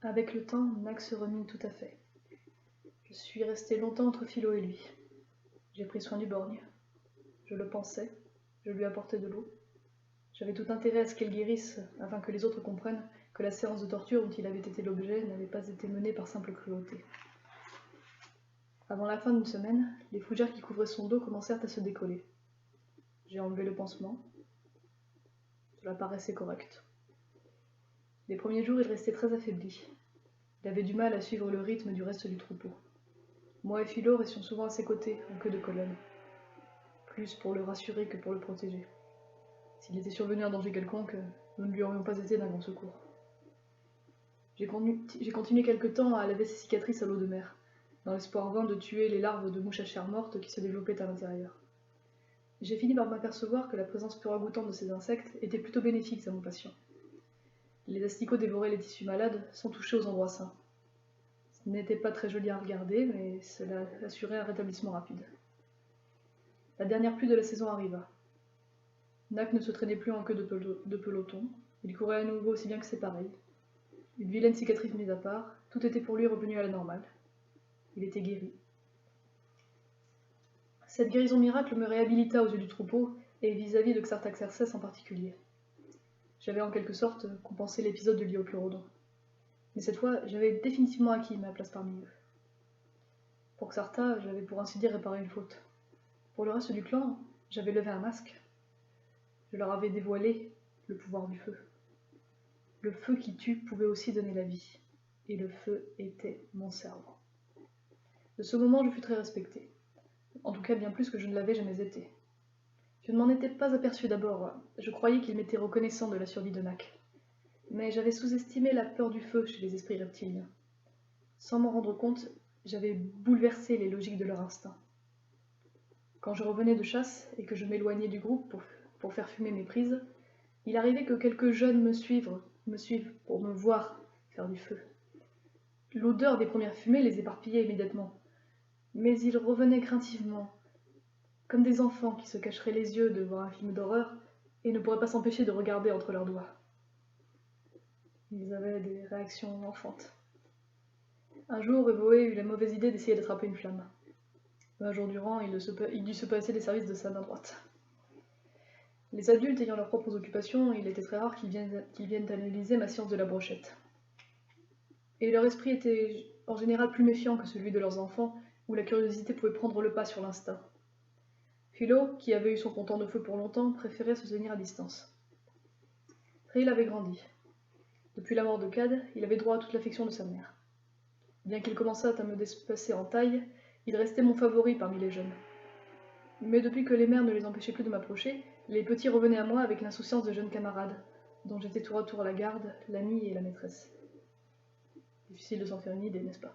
Avec le temps, Max se remit tout à fait. Je suis restée longtemps entre Philo et lui. J'ai pris soin du borgne. Je le pansais, je lui apportais de l'eau. J'avais tout intérêt à ce qu'il guérisse, afin que les autres comprennent que la séance de torture dont il avait été l'objet n'avait pas été menée par simple cruauté. Avant la fin d'une semaine, les fougères qui couvraient son dos commencèrent à se décoller. J'ai enlevé le pansement. Cela paraissait correct. Les premiers jours, il restait très affaibli. Il avait du mal à suivre le rythme du reste du troupeau. Moi et Philo restions souvent à ses côtés, en queue de colonne. Plus pour le rassurer que pour le protéger. S'il était survenu un danger quelconque, nous ne lui aurions pas été d'un grand secours. J'ai continué quelque temps à laver ses cicatrices à l'eau de mer, dans l'espoir vain de tuer les larves de mouches à chair morte qui se développaient à l'intérieur. J'ai fini par m'apercevoir que la présence peu ragoûtante de ces insectes était plutôt bénéfique à mon patient. Les asticots dévoraient les tissus malades sans toucher aux endroits sains. Ce n'était pas très joli à regarder, mais cela assurait un rétablissement rapide. La dernière pluie de la saison arriva. Nack ne se traînait plus en queue de peloton, il courait à nouveau aussi bien que ses pareils. Une vilaine cicatrice mise à part, tout était pour lui revenu à la normale. Il était guéri. Cette guérison miracle me réhabilita aux yeux du troupeau, et vis-à-vis de Xartaxerxès en particulier. J'avais en quelque sorte compensé l'épisode de l'Iochleurodon. Mais cette fois, j'avais définitivement acquis ma place parmi eux. Pour Xarta, j'avais pour ainsi dire réparé une faute. Pour le reste du clan, j'avais levé un masque. Je leur avais dévoilé le pouvoir du feu. Le feu qui tue pouvait aussi donner la vie, et le feu était mon cerveau. De ce moment, je fus très respecté. En tout cas, bien plus que je ne l'avais jamais été. Je ne m'en étais pas aperçu d'abord, je croyais qu'il m'était reconnaissant de la survie de Nack. Mais j'avais sous-estimé la peur du feu chez les esprits reptiliens. Sans m'en rendre compte, j'avais bouleversé les logiques de leur instinct. Quand je revenais de chasse et que je m'éloignais du groupe pour faire fumer mes prises, il arrivait que quelques jeunes me suivent pour me voir faire du feu. L'odeur des premières fumées les éparpillait immédiatement, mais ils revenaient craintivement, comme des enfants qui se cacheraient les yeux devant un film d'horreur et ne pourraient pas s'empêcher de regarder entre leurs doigts. Ils avaient des réactions enfantes. Un jour, Evoé eut la mauvaise idée d'essayer d'attraper une flamme. Un jour durant, il dut se passer des services de sa main droite. Les adultes ayant leurs propres occupations, il était très rare qu'ils viennent analyser ma science de la brochette. Et leur esprit était en général plus méfiant que celui de leurs enfants, où la curiosité pouvait prendre le pas sur l'instinct. Philo, qui avait eu son compteur de feu pour longtemps, préférait se tenir à distance. Trail avait grandi. Depuis la mort de Cad, il avait droit à toute l'affection de sa mère. Bien qu'il commençât à me dépasser en taille, il restait mon favori parmi les jeunes. Mais depuis que les mères ne les empêchaient plus de m'approcher, les petits revenaient à moi avec l'insouciance de jeunes camarades, dont j'étais tour à tour la garde, l'amie et la maîtresse. Difficile de s'en faire une idée, n'est-ce pas?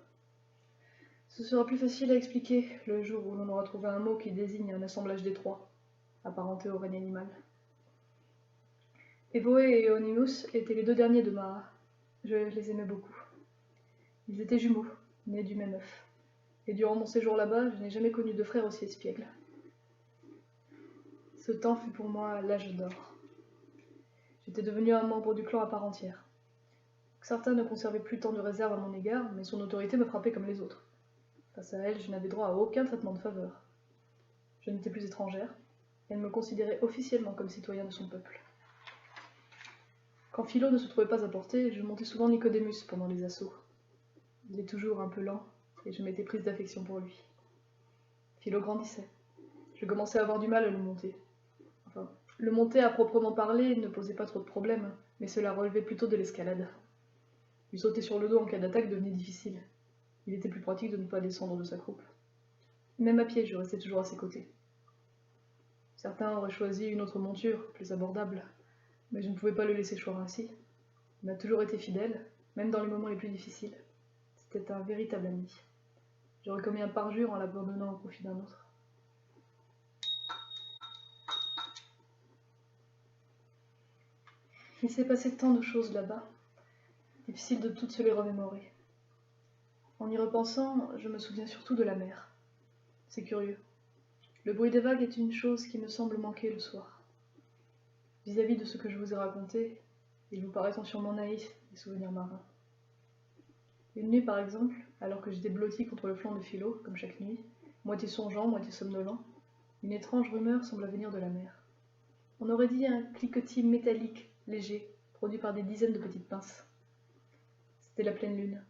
Ce sera plus facile à expliquer le jour où l'on aura trouvé un mot qui désigne un assemblage des trois, apparenté au règne animal. Evoé et Eonymus étaient les deux derniers de Mara. Je les aimais beaucoup. Ils étaient jumeaux, nés du même œuf. Et durant mon séjour là-bas, je n'ai jamais connu de frère aussi espiègle. Ce temps fut pour moi l'âge d'or. J'étais devenu un membre du clan à part entière. Xarta ne conservait plus tant de réserve à mon égard, mais son autorité me frappait comme les autres. Face à elle, je n'avais droit à aucun traitement de faveur. Je n'étais plus étrangère, elle me considérait officiellement comme citoyen de son peuple. Quand Philo ne se trouvait pas à portée, je montais souvent Nicodémus pendant les assauts. Il est toujours un peu lent, et je m'étais prise d'affection pour lui. Philo grandissait. Je commençais à avoir du mal à le monter. Enfin, le monter à proprement parler ne posait pas trop de problèmes, mais cela relevait plutôt de l'escalade. Lui sauter sur le dos en cas d'attaque devenait difficile. Il était plus pratique de ne pas descendre de sa croupe. Même à pied, je restais toujours à ses côtés. Certains auraient choisi une autre monture, plus abordable, mais je ne pouvais pas le laisser choir ainsi. Il m'a toujours été fidèle, même dans les moments les plus difficiles. C'était un véritable ami. J'aurais commis un parjure en l'abandonnant au profit d'un autre. Il s'est passé tant de choses là-bas, difficile de toutes se les remémorer. En y repensant, je me souviens surtout de la mer. C'est curieux. Le bruit des vagues est une chose qui me semble manquer le soir. Vis-à-vis de ce que je vous ai raconté, il vous paraît sûrement naïf, les souvenirs marins. Une nuit par exemple, alors que j'étais blotti contre le flanc de Philo, comme chaque nuit, moitié songeant, moitié somnolent, une étrange rumeur sembla venir de la mer. On aurait dit un cliquetis métallique, léger, produit par des dizaines de petites pinces. C'était la pleine lune.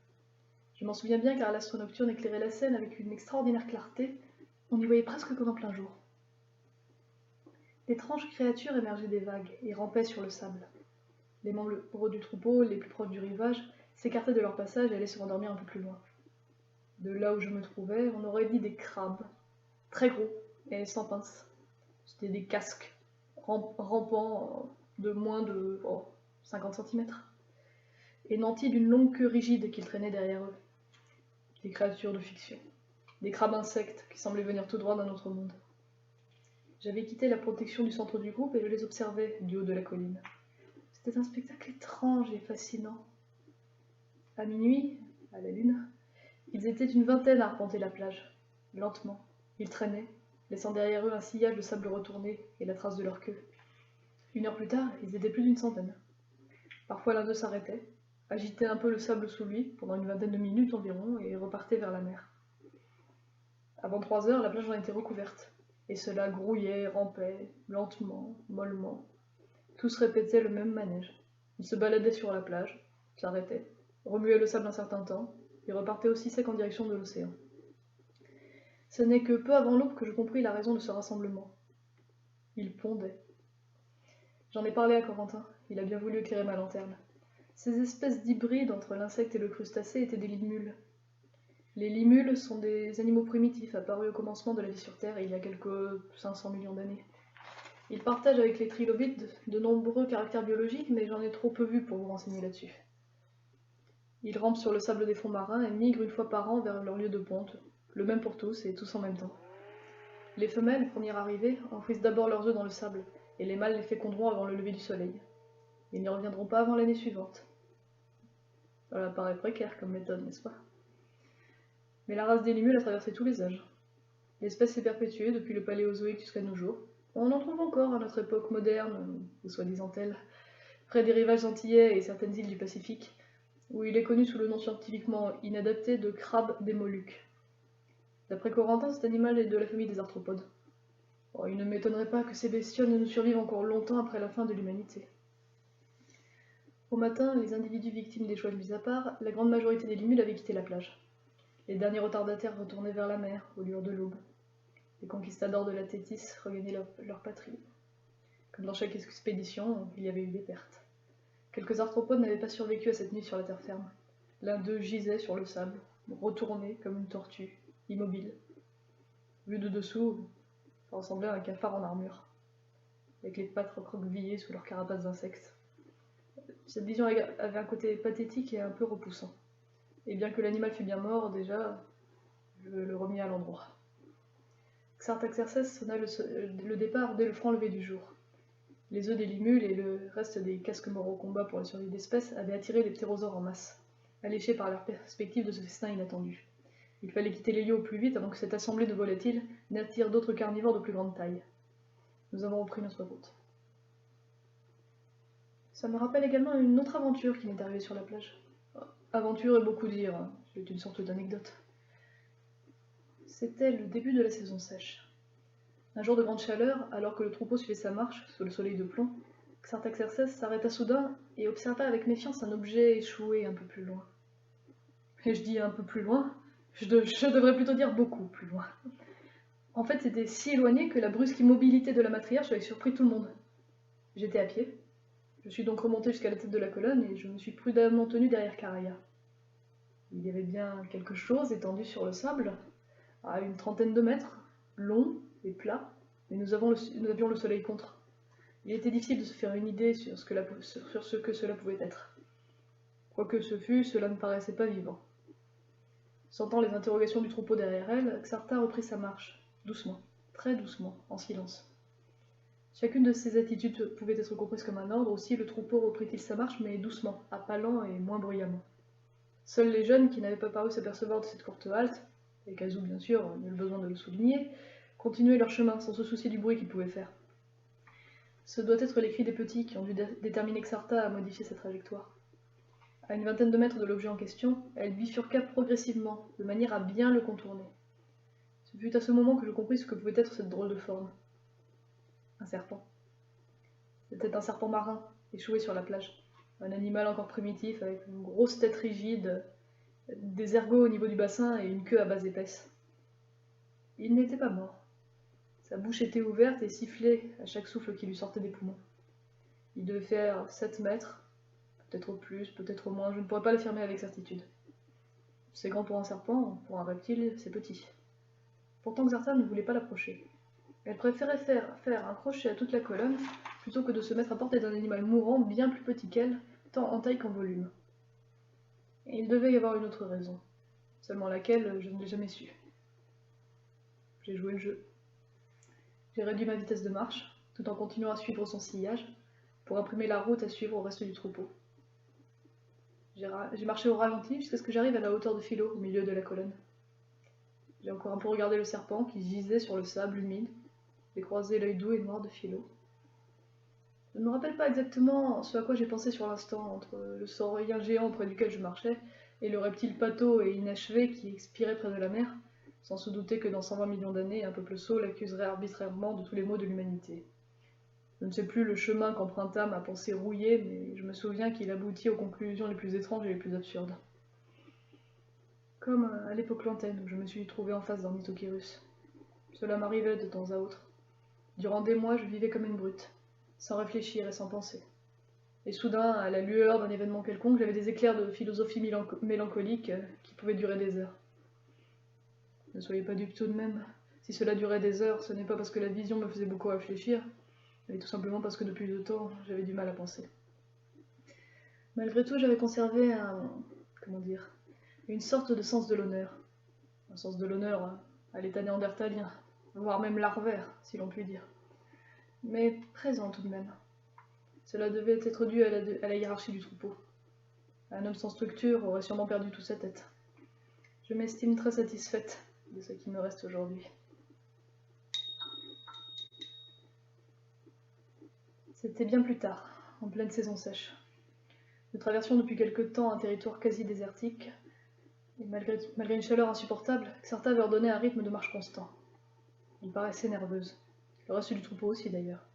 Je m'en souviens bien car l'astre nocturne éclairait la scène avec une extraordinaire clarté, on y voyait presque comme en plein jour. D'étranges créatures émergeaient des vagues et rampaient sur le sable. Les membres du troupeau, les plus proches du rivage, s'écartaient de leur passage et allaient se rendormir un peu plus loin. De là où je me trouvais, on aurait dit des crabes, très gros et sans pinces. C'était des casques, rampant de moins de 50 cm, et nantis d'une longue queue rigide qu'ils traînaient derrière eux. Des créatures de fiction, des crabes insectes qui semblaient venir tout droit d'un autre monde. J'avais quitté la protection du centre du groupe et je les observais du haut de la colline. C'était un spectacle étrange et fascinant. À minuit, à la lune, ils étaient une vingtaine à arpenter la plage. Lentement, ils traînaient, laissant derrière eux un sillage de sable retourné et la trace de leur queue. 1 heure plus tard, ils étaient plus d'1 centaine. Parfois l'un d'eux s'arrêtait, agitait un peu le sable sous lui, pendant une vingtaine de minutes environ, et repartait vers la mer. Avant 3 heures, la plage en était recouverte, et cela grouillait, rampait, lentement, mollement. Tous répétaient le même manège. Ils se baladaient sur la plage, s'arrêtaient, remuaient le sable un certain temps, et repartaient aussi secs en direction de l'océan. Ce n'est que peu avant l'aube que je compris la raison de ce rassemblement. Ils pondaient. J'en ai parlé à Corentin, il a bien voulu éclairer ma lanterne. Ces espèces d'hybrides entre l'insecte et le crustacé étaient des limules. Les limules sont des animaux primitifs apparus au commencement de la vie sur Terre il y a quelques 500 millions d'années. Ils partagent avec les trilobites de nombreux caractères biologiques, mais j'en ai trop peu vu pour vous renseigner là-dessus. Ils rampent sur le sable des fonds marins et migrent 1 fois par an vers leur lieu de ponte, le même pour tous et tous en même temps. Les femelles, premières arrivées, enfouissent d'abord leurs œufs dans le sable, et les mâles les féconderont avant le lever du soleil. Ils n'y reviendront pas avant l'année suivante. Cela paraît précaire comme méthode, n'est-ce pas? Mais la race des limules a traversé tous les âges. L'espèce s'est perpétuée depuis le paléozoïque jusqu'à nos jours. On en trouve encore à notre époque moderne, ou soi-disant telle, près des rivages antillais et certaines îles du Pacifique, où il est connu sous le nom scientifiquement inadapté de crabe des Moluques. D'après Corentin, cet animal est de la famille des arthropodes. Il ne m'étonnerait pas que ces bestioles ne nous survivent encore longtemps après la fin de l'humanité. Au matin, les individus victimes des choix mis à part, la grande majorité des limules avaient quitté la plage. Les derniers retardataires retournaient vers la mer, aux lueurs de l'aube. Les conquistadors de la Thétis regagnaient leur patrie. Comme dans chaque expédition, il y avait eu des pertes. Quelques arthropodes n'avaient pas survécu à cette nuit sur la terre ferme. L'un d'eux gisait sur le sable, retourné comme une tortue, immobile. Vu de dessous, ça ressemblait à un cafard en armure, avec les pattes recroquevillées sous leur carapace d'insectes. Cette vision avait un côté pathétique et un peu repoussant. Et bien que l'animal fût bien mort, déjà, je le remis à l'endroit. Xartaxerces sonna le départ dès le franc lever du jour. Les œufs des limules et le reste des casques morts au combat pour la survie d'espèces avaient attiré les ptérosaures en masse, alléchés par leur perspective de ce festin inattendu. Il fallait quitter les lieux au plus vite avant que cette assemblée de volatiles n'attire d'autres carnivores de plus grande taille. Nous avons repris notre route. Ça me rappelle également une autre aventure qui m'est arrivée sur la plage. Aventure est beaucoup dire, c'est une sorte d'anecdote. C'était le début de la saison sèche. Un jour de grande chaleur, alors que le troupeau suivait sa marche sous le soleil de plomb, Xartaxerces s'arrêta soudain et observa avec méfiance un objet échoué un peu plus loin. Et je dis un peu plus loin, je devrais plutôt dire beaucoup plus loin. En fait, c'était si éloigné que la brusque immobilité de la matriarche avait surpris tout le monde. J'étais à pied. Je suis donc remontée jusqu'à la tête de la colonne et je me suis prudemment tenue derrière Caraya. Il y avait bien quelque chose étendu sur le sable, à une trentaine de mètres, long et plat, mais nous avions le soleil contre. Il était difficile de se faire une idée sur ce que cela pouvait être. Quoi que ce fût, cela ne paraissait pas vivant. Sentant les interrogations du troupeau derrière elle, Xarta reprit sa marche, doucement, très doucement, en silence. Chacune de ces attitudes pouvait être comprise comme un ordre, aussi le troupeau reprit-il sa marche, mais doucement, à pas lents et moins bruyamment. Seuls les jeunes, qui n'avaient pas paru s'apercevoir de cette courte halte, et Kazoo bien sûr, nul besoin de le souligner, continuaient leur chemin sans se soucier du bruit qu'ils pouvaient faire. Ce doit être les cris des petits qui ont dû déterminer Xarta à modifier sa trajectoire. À une vingtaine de mètres de l'objet en question, elle bifurqua progressivement, de manière à bien le contourner. Ce fut à ce moment que je compris ce que pouvait être cette drôle de forme. Un serpent. C'était un serpent marin, échoué sur la plage. Un animal encore primitif, avec une grosse tête rigide, des ergots au niveau du bassin et une queue à base épaisse. Il n'était pas mort. Sa bouche était ouverte et sifflait à chaque souffle qui lui sortait des poumons. Il devait faire 7 mètres, peut-être plus, peut-être moins, je ne pourrais pas l'affirmer avec certitude. C'est grand pour un serpent, pour un reptile, c'est petit. Pourtant Xartha ne voulait pas l'approcher. Elle préférait faire un crochet à toute la colonne, plutôt que de se mettre à portée d'un animal mourant bien plus petit qu'elle, tant en taille qu'en volume. Et il devait y avoir une autre raison, seulement laquelle je ne l'ai jamais su. J'ai joué le jeu. J'ai réduit ma vitesse de marche, tout en continuant à suivre son sillage, pour imprimer la route à suivre au reste du troupeau. J'ai marché au ralenti jusqu'à ce que j'arrive à la hauteur de Philo, au milieu de la colonne. J'ai encore un peu regardé le serpent qui gisait sur le sable humide. J'ai croisé l'œil doux et noir de Philo. Je ne me rappelle pas exactement ce à quoi j'ai pensé sur l'instant, entre le saurien géant près duquel je marchais et le reptile pâteau et inachevé qui expirait près de la mer, sans se douter que dans 120 millions d'années, un peuple sot l'accuserait arbitrairement de tous les maux de l'humanité. Je ne sais plus le chemin qu'emprunta ma pensée rouillée, mais je me souviens qu'il aboutit aux conclusions les plus étranges et les plus absurdes. Comme à l'époque lointaine où je me suis trouvée en face d'un Nitokyrus. Cela m'arrivait de temps à autre. Durant des mois, je vivais comme une brute, sans réfléchir et sans penser. Et soudain, à la lueur d'un événement quelconque, j'avais des éclairs de philosophie mélancolique qui pouvaient durer des heures. Ne soyez pas dupes tout de même. Si cela durait des heures, ce n'est pas parce que la vision me faisait beaucoup réfléchir, mais tout simplement parce que depuis le temps, j'avais du mal à penser. Malgré tout, j'avais conservé une sorte de sens de l'honneur. Un sens de l'honneur à l'état néandertalien, voire même larvaire, si l'on peut dire. Mais présent tout de même. Cela devait être dû à la hiérarchie du troupeau. Un homme sans structure aurait sûrement perdu toute sa tête. Je m'estime très satisfaite de ce qui me reste aujourd'hui. C'était bien plus tard, en pleine saison sèche. Nous traversions depuis quelque temps un territoire quasi désertique, et malgré une chaleur insupportable, Xartha avait ordonné un rythme de marche constant. Elle paraissait nerveuse. Le reste du troupeau aussi d'ailleurs.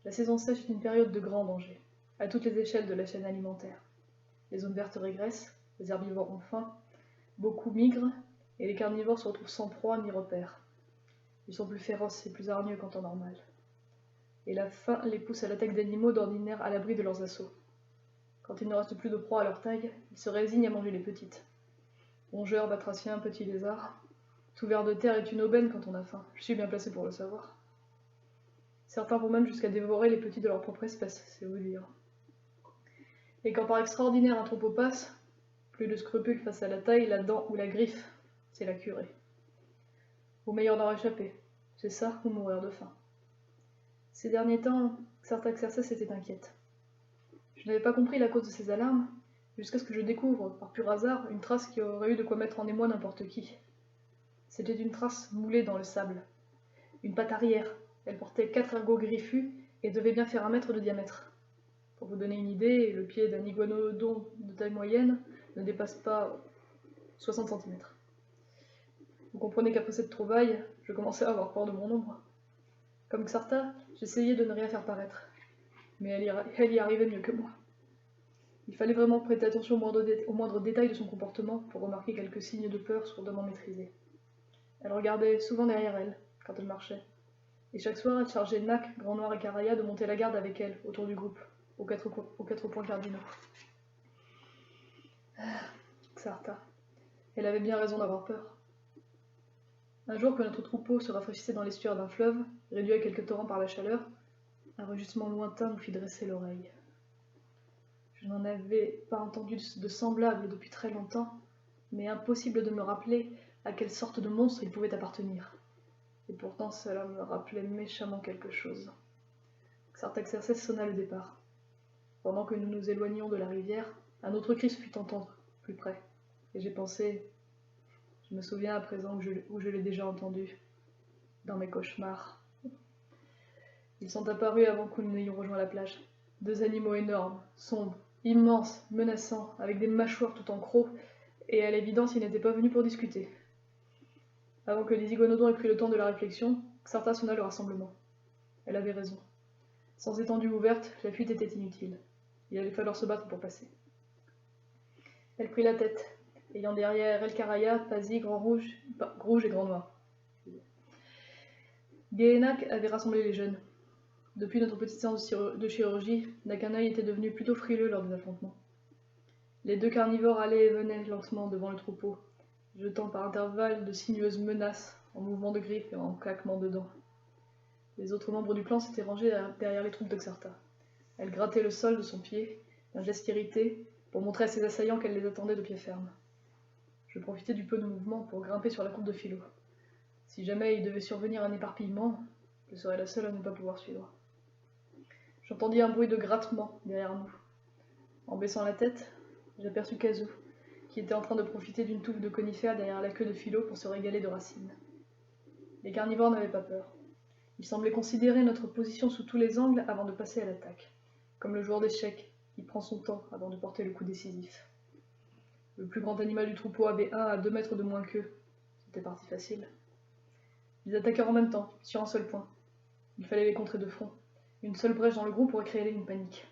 La saison sèche est une période de grand danger, à toutes les échelles de la chaîne alimentaire. Les zones vertes régressent, les herbivores ont faim, beaucoup migrent, et les carnivores se retrouvent sans proie ni repère. Ils sont plus féroces et plus hargneux qu'en temps normal. Et la faim les pousse à l'attaque d'animaux d'ordinaire à l'abri de leurs assauts. Quand il ne reste plus de proie à leur taille, ils se résignent à manger les petites. Rongeurs, batraciens, petits lézards. Tout ver de terre est une aubaine quand on a faim, je suis bien placé pour le savoir. Certains vont même jusqu'à dévorer les petits de leur propre espèce, c'est vous dire. Et quand par extraordinaire un troupeau passe, plus de scrupules face à la taille, la dent ou la griffe, c'est la curée. Au meilleur d'en réchapper, c'est ça ou mourir de faim. Ces derniers temps, certains Xerxès étaient inquiètes. Je n'avais pas compris la cause de ces alarmes, jusqu'à ce que je découvre, par pur hasard, une trace qui aurait eu de quoi mettre en émoi n'importe qui. C'était une trace moulée dans le sable. Une patte arrière. Elle portait 4 ergots griffus et devait bien faire 1 mètre de diamètre. Pour vous donner une idée, le pied d'un iguanodon de taille moyenne ne dépasse pas 60 cm. Vous comprenez qu'après cette trouvaille, je commençais à avoir peur de mon ombre. Comme Xartha, j'essayais de ne rien faire paraître, mais elle y arrivait mieux que moi. Il fallait vraiment prêter attention au moindre détail de son comportement pour remarquer quelques signes de peur sourdement maîtrisés. Elle regardait souvent derrière elle, quand elle marchait, et chaque soir elle chargeait Nac, Grand Noir et Caraya de monter la garde avec elle, autour du groupe, aux quatre points cardinaux. Xartha. Elle avait bien raison d'avoir peur. Un jour que notre troupeau se rafraîchissait dans l'estuaire d'un fleuve, réduit à quelques torrents par la chaleur, un rugissement lointain nous fit dresser l'oreille. Je n'en avais pas entendu de semblable depuis très longtemps, mais impossible de me rappeler à quelle sorte de monstre il pouvait appartenir. Et pourtant cela me rappelait méchamment quelque chose. Xartaxerxès sonna le départ. Pendant que nous nous éloignions de la rivière, un autre cri se fit entendre, plus près, et j'ai pensé... Je me souviens à présent où je l'ai déjà entendu, dans mes cauchemars. Ils sont apparus avant que nous n'ayons rejoint la plage. 2 animaux énormes, sombres, immense, menaçant, avec des mâchoires tout en crocs, et à l'évidence il n'était pas venu pour discuter. Avant que les iguanodons aient pris le temps de la réflexion, Xartha sonna le rassemblement. Elle avait raison. Sans étendue ouverte, la fuite était inutile. Il allait falloir se battre pour passer. Elle prit la tête, ayant derrière elle Caraya, Pasi, Grand Rouge et Grand Noir. Gehennak avait rassemblé les jeunes. Depuis notre petite séance de chirurgie, Nakanaï était devenu plutôt frileux lors des affrontements. Les deux carnivores allaient et venaient lentement devant le troupeau, jetant par intervalles de sinueuses menaces, en mouvements de griffes et en claquements de dents. Les autres membres du clan s'étaient rangés derrière les troupes de Xartha. Elle grattait le sol de son pied, d'un geste irrité, pour montrer à ses assaillants qu'elle les attendait de pied ferme. Je profitais du peu de mouvement pour grimper sur la courbe de Philo. Si jamais il devait survenir un éparpillement, je serais la seule à ne pas pouvoir suivre. J'entendis un bruit de grattement derrière nous. En baissant la tête, j'aperçus Kazu, qui était en train de profiter d'une touffe de conifères derrière la queue de Philo pour se régaler de racines. Les carnivores n'avaient pas peur. Ils semblaient considérer notre position sous tous les angles avant de passer à l'attaque, comme le joueur d'échecs qui prend son temps avant de porter le coup décisif. Le plus grand animal du troupeau avait 1 à 2 mètres de moins qu'eux. C'était parti facile. Ils attaquèrent en même temps, sur un seul point. Il fallait les contrer de front. Une seule brèche dans le groupe aurait créé une panique.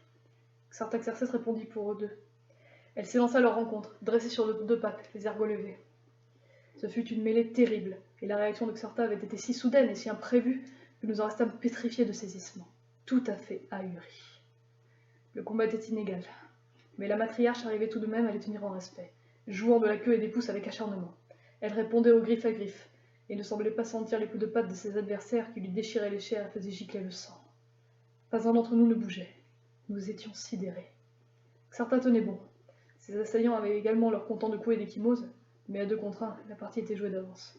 Xartha Xerxes répondit pour eux deux. Elle s'élança à leur rencontre, dressée sur 2 pattes, les ergots levés. Ce fut une mêlée terrible, et la réaction de Xartha avait été si soudaine et si imprévue que nous en restâmes pétrifiés de saisissement, tout à fait ahuris. Le combat était inégal, mais la matriarche arrivait tout de même à les tenir en respect, jouant de la queue et des pouces avec acharnement. Elle répondait aux griffes à griffes, et ne semblait pas sentir les coups de patte de ses adversaires qui lui déchiraient les chairs et faisaient gicler le sang. Pas un d'entre nous ne bougeait. Nous étions sidérés. Xartha tenait bon. Ses assaillants avaient également leur comptant de coups et d'échymoses, mais à 2 contre 1, la partie était jouée d'avance.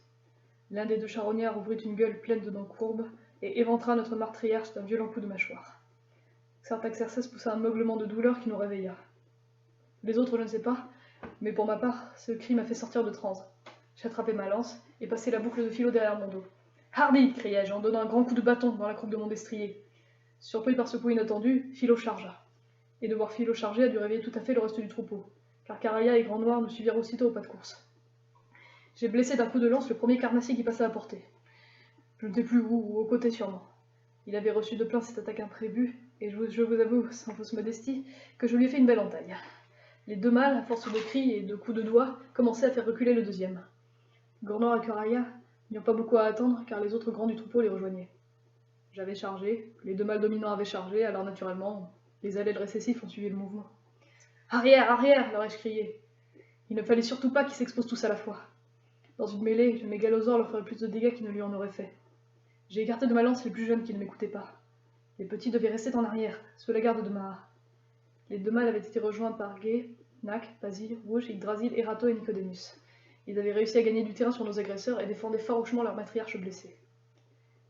L'un des 2 charognards ouvrit une gueule pleine de dents courbes et éventra notre matriarche d'un violent coup de mâchoire. Xartha Xerxes poussa un meuglement de douleur qui nous réveilla. Les autres, je ne sais pas, mais pour ma part, ce cri m'a fait sortir de transe. J'attrapai ma lance et passai la boucle de Philo derrière mon dos. « Hardy !» criai-je en donnant un grand coup de bâton dans la croupe de mon destrier. Surpris par ce coup inattendu, Philo chargea. Et de voir Philo charger a dû réveiller tout à fait le reste du troupeau, car Caraya et Grand Noir nous suivirent aussitôt au pas de course. J'ai blessé d'un coup de lance le premier carnassier qui passait à portée. Je ne sais plus où, ou aux côtés sûrement. Il avait reçu de plein cette attaque imprévue, et je vous avoue, sans fausse modestie, que je lui ai fait une belle entaille. Les 2 mâles, à force de cris et de coups de doigts, commençaient à faire reculer le deuxième. Grand Noir et Caraya n'eurent pas beaucoup à attendre, car les autres grands du troupeau les rejoignaient. J'avais chargé, les 2 mâles dominants avaient chargé, alors naturellement, les allèles récessifs ont suivi le mouvement. « Arrière, arrière !» leur ai-je crié. Il ne fallait surtout pas qu'ils s'exposent tous à la fois. Dans une mêlée, le mégalosaure leur ferait plus de dégâts qu'il ne lui en aurait fait. J'ai écarté de ma lance les plus jeunes qui ne m'écoutaient pas. Les petits devaient rester en arrière, sous la garde de Mahar. Les 2 mâles avaient été rejoints par Gay, Nak, Pasi, Rouge, Yggdrasil, Erato et Nicodemus. Ils avaient réussi à gagner du terrain sur nos agresseurs et défendaient farouchement leur matriarche blessée.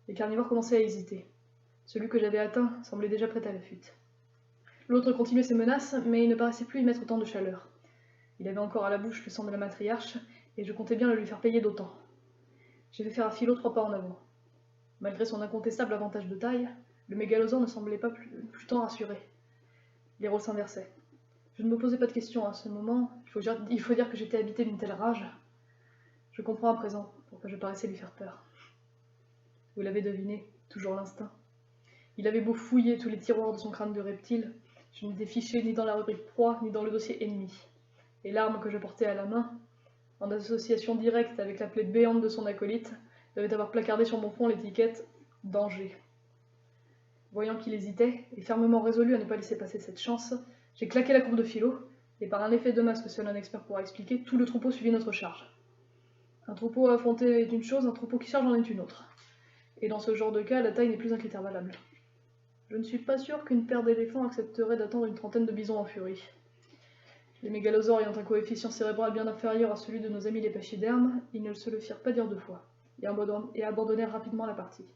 Les carnivores commençaient à hésiter. Celui que j'avais atteint semblait déjà prêt à la fuite. L'autre continuait ses menaces, mais il ne paraissait plus y mettre autant de chaleur. Il avait encore à la bouche le sang de la matriarche, et je comptais bien le lui faire payer d'autant. J'ai fait faire à Philo 3 pas en avant. Malgré son incontestable avantage de taille, le mégalosaure ne semblait pas plus tant rassuré. Les rôles s'inversaient. Je ne me posais pas de questions à ce moment, il faut dire que j'étais habité d'une telle rage. Je comprends à présent pourquoi je paraissais lui faire peur. Vous l'avez deviné, toujours l'instinct. Il avait beau fouiller tous les tiroirs de son crâne de reptile, je n'étais fiché ni dans la rubrique proie, ni dans le dossier ennemi. Et l'arme que je portais à la main, en association directe avec la plaie béante de son acolyte, devait avoir placardé sur mon front l'étiquette « Danger ». Voyant qu'il hésitait, et fermement résolu à ne pas laisser passer cette chance, j'ai claqué la courbe de Philo, et par un effet de masse que seul un expert pourra expliquer, tout le troupeau suivit notre charge. Un troupeau à affronter est une chose, un troupeau qui charge en est une autre. Et dans ce genre de cas, la taille n'est plus un critère valable. Je ne suis pas sûr qu'une paire d'éléphants accepterait d'attendre une trentaine de bisons en furie. Les mégalosaures ayant un coefficient cérébral bien inférieur à celui de nos amis les pachydermes, ils ne se le firent pas dire 2 fois, et abandonnèrent rapidement la partie.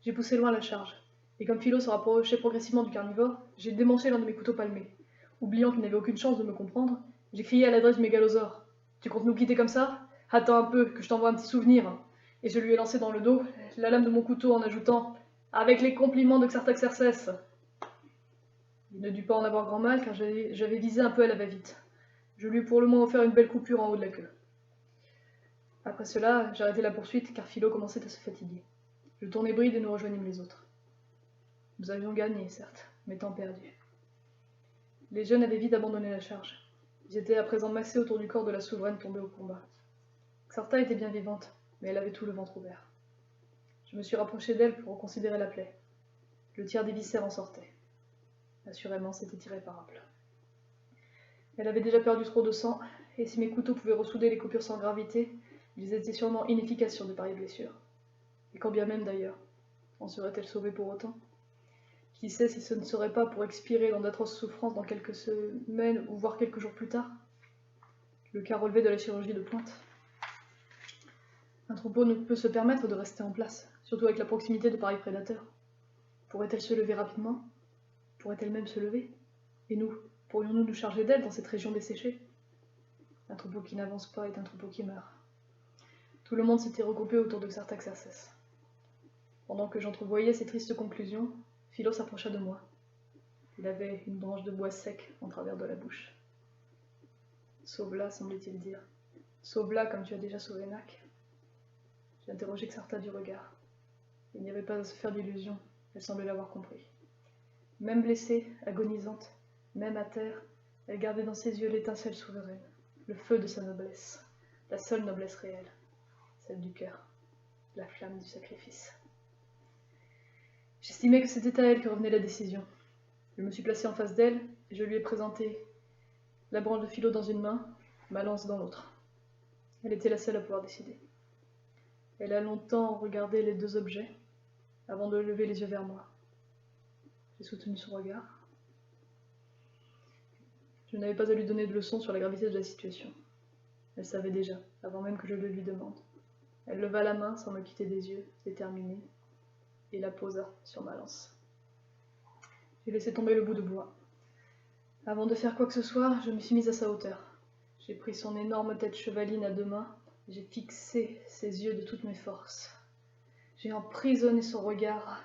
J'ai poussé loin la charge, et comme Philo se rapprochait progressivement du carnivore, j'ai démanché l'un de mes couteaux palmés. Oubliant qu'il n'avait aucune chance de me comprendre, j'ai crié à l'adresse du mégalosaure. « Tu comptes nous quitter comme ça ? Attends un peu, que je t'envoie un petit souvenir. » Et je lui ai lancé dans le dos la lame de mon couteau en ajoutant « Avec les compliments de Xartha Xerxes !» Il ne dut pas en avoir grand mal, car j'avais visé un peu à la va-vite. Je lui ai pour le moins offert une belle coupure en haut de la queue. Après cela, j'arrêtai la poursuite, car Philo commençait à se fatiguer. Je tournai bride et nous rejoignîmes les autres. Nous avions gagné, certes, mais temps perdu. Les jeunes avaient vite abandonné la charge. Ils étaient à présent massés autour du corps de la souveraine tombée au combat. Xartha était bien vivante, mais elle avait tout le ventre ouvert. Je me suis rapproché d'elle pour considérer la plaie. Le tiers des viscères en sortait. Assurément, c'était irréparable. Elle avait déjà perdu trop de sang, et si mes couteaux pouvaient ressouder les coupures sans gravité, ils étaient sûrement inefficaces sur de pareilles blessures. Et quand bien même d'ailleurs, en serait-elle sauvée pour autant? Qui sait si ce ne serait pas pour expirer dans d'atroces souffrances dans quelques semaines ou voire quelques jours plus tard? Le cas relevé de la chirurgie de pointe. Un troupeau ne peut se permettre de rester en place, surtout avec la proximité de pareils prédateurs. Pourrait-elle se lever rapidement? Pourrait-elle même se lever? Et nous, pourrions-nous nous charger d'elle dans cette région desséchée? Un troupeau qui n'avance pas est un troupeau qui meurt. Tout le monde s'était regroupé autour de Xerxes. Pendant que j'entrevoyais ces tristes conclusions, Philo s'approcha de moi. Il avait une branche de bois sec en travers de la bouche. Sauve-la, semblait-il dire. Sauve-la comme tu as déjà sauvé Nac. J'ai interrogé Xartha du regard. Il n'y avait pas à se faire d'illusions, elle semblait l'avoir compris. Même blessée, agonisante, même à terre, elle gardait dans ses yeux l'étincelle souveraine, le feu de sa noblesse, la seule noblesse réelle, celle du cœur, la flamme du sacrifice. J'estimais que c'était à elle que revenait la décision. Je me suis placé en face d'elle et je lui ai présenté la branche de Philo dans une main, ma lance dans l'autre. Elle était la seule à pouvoir décider. Elle a longtemps regardé les deux objets avant de lever les yeux vers moi. J'ai soutenu son regard. Je n'avais pas à lui donner de leçons sur la gravité de la situation. Elle savait déjà, avant même que je le lui demande. Elle leva la main sans me quitter des yeux, déterminée, et la posa sur ma lance. J'ai laissé tomber le bout de bois. Avant de faire quoi que ce soit, je me suis mise à sa hauteur. J'ai pris son énorme tête chevaline à deux mains, et j'ai fixé ses yeux de toutes mes forces. J'ai emprisonné son regard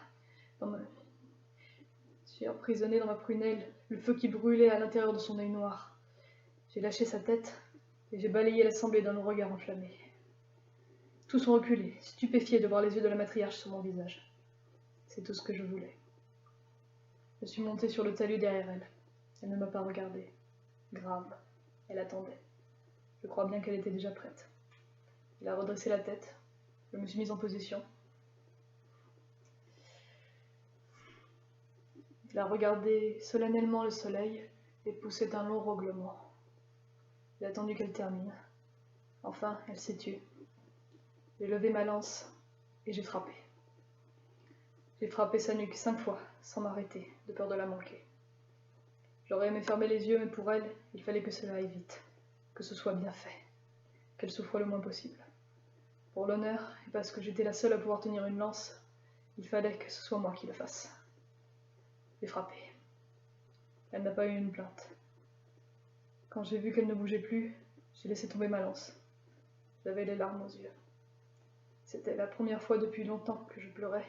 J'ai emprisonné dans ma prunelle le feu qui brûlait à l'intérieur de son œil noir. J'ai lâché sa tête et j'ai balayé l'assemblée d'un regard enflammé. Tous ont reculé, stupéfiés de voir les yeux de la matriarche sur mon visage. C'est tout ce que je voulais. Je suis montée sur le talus derrière elle. Elle ne m'a pas regardée. Grave, elle attendait. Je crois bien qu'elle était déjà prête. Elle a redressé la tête. Je me suis mise en position. Elle a regardé solennellement le soleil et poussé un long roglement. J'ai attendu qu'elle termine. Enfin, elle s'est tue. J'ai levé ma lance et j'ai frappé. J'ai frappé sa nuque 5 fois, sans m'arrêter, de peur de la manquer. J'aurais aimé fermer les yeux, mais pour elle, il fallait que cela aille vite, que ce soit bien fait, qu'elle souffre le moins possible. Pour l'honneur, et parce que j'étais la seule à pouvoir tenir une lance, il fallait que ce soit moi qui le fasse. J'ai frappé. Elle n'a pas eu une plainte. Quand j'ai vu qu'elle ne bougeait plus, j'ai laissé tomber ma lance. J'avais les larmes aux yeux. C'était la première fois depuis longtemps que je pleurais,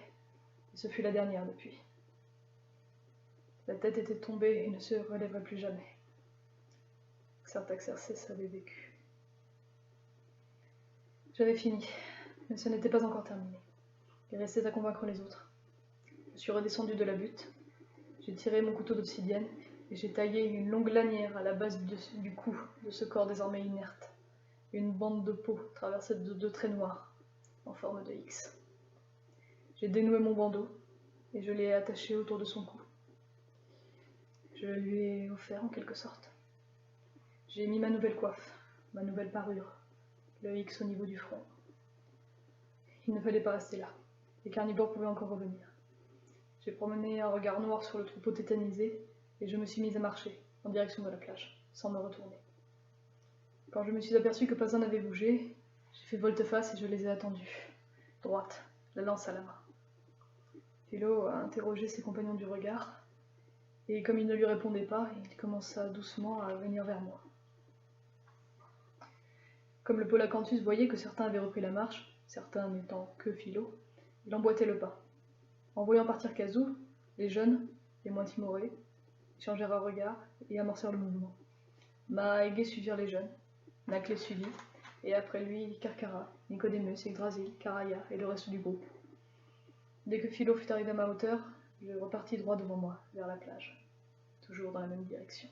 et ce fut la dernière depuis. La tête était tombée et ne se relèverait plus jamais. Xerxes avait vécu. J'avais fini, mais ce n'était pas encore terminé. Il restait à convaincre les autres. Je suis redescendue de la butte, j'ai tiré mon couteau d'obsidienne et j'ai taillé une longue lanière à la base du cou de ce corps désormais inerte. Une bande de peau traversée de deux traits noirs, en forme de X. J'ai dénoué mon bandeau et je l'ai attaché autour de son cou. Je le lui ai offert en quelque sorte. J'ai mis ma nouvelle coiffe, ma nouvelle parure, le X au niveau du front. Il ne fallait pas rester là. Les carnivores pouvaient encore revenir. J'ai promené un regard noir sur le troupeau tétanisé et je me suis mise à marcher en direction de la plage, sans me retourner. Quand je me suis aperçue que pas un n'avait bougé, j'ai fait volte-face et je les ai attendus, droite, la lance à la main. Philo a interrogé ses compagnons du regard, et comme il ne lui répondait pas, il commença doucement à venir vers moi. Comme le Polacanthus voyait que certains avaient repris la marche, certains n'étant que Philo, il emboîtait le pas. En voyant partir Kazoo, les jeunes, les moins timorés, échangèrent un regard et amorcèrent le mouvement. Ma et Gai suivirent les jeunes. Nac les suivit, et après lui, Carcara, Nicodémus, Yggdrasil, Caraya et le reste du groupe. Dès que Philo fut arrivé à ma hauteur, je repartis droit devant moi, vers la plage, toujours dans la même direction.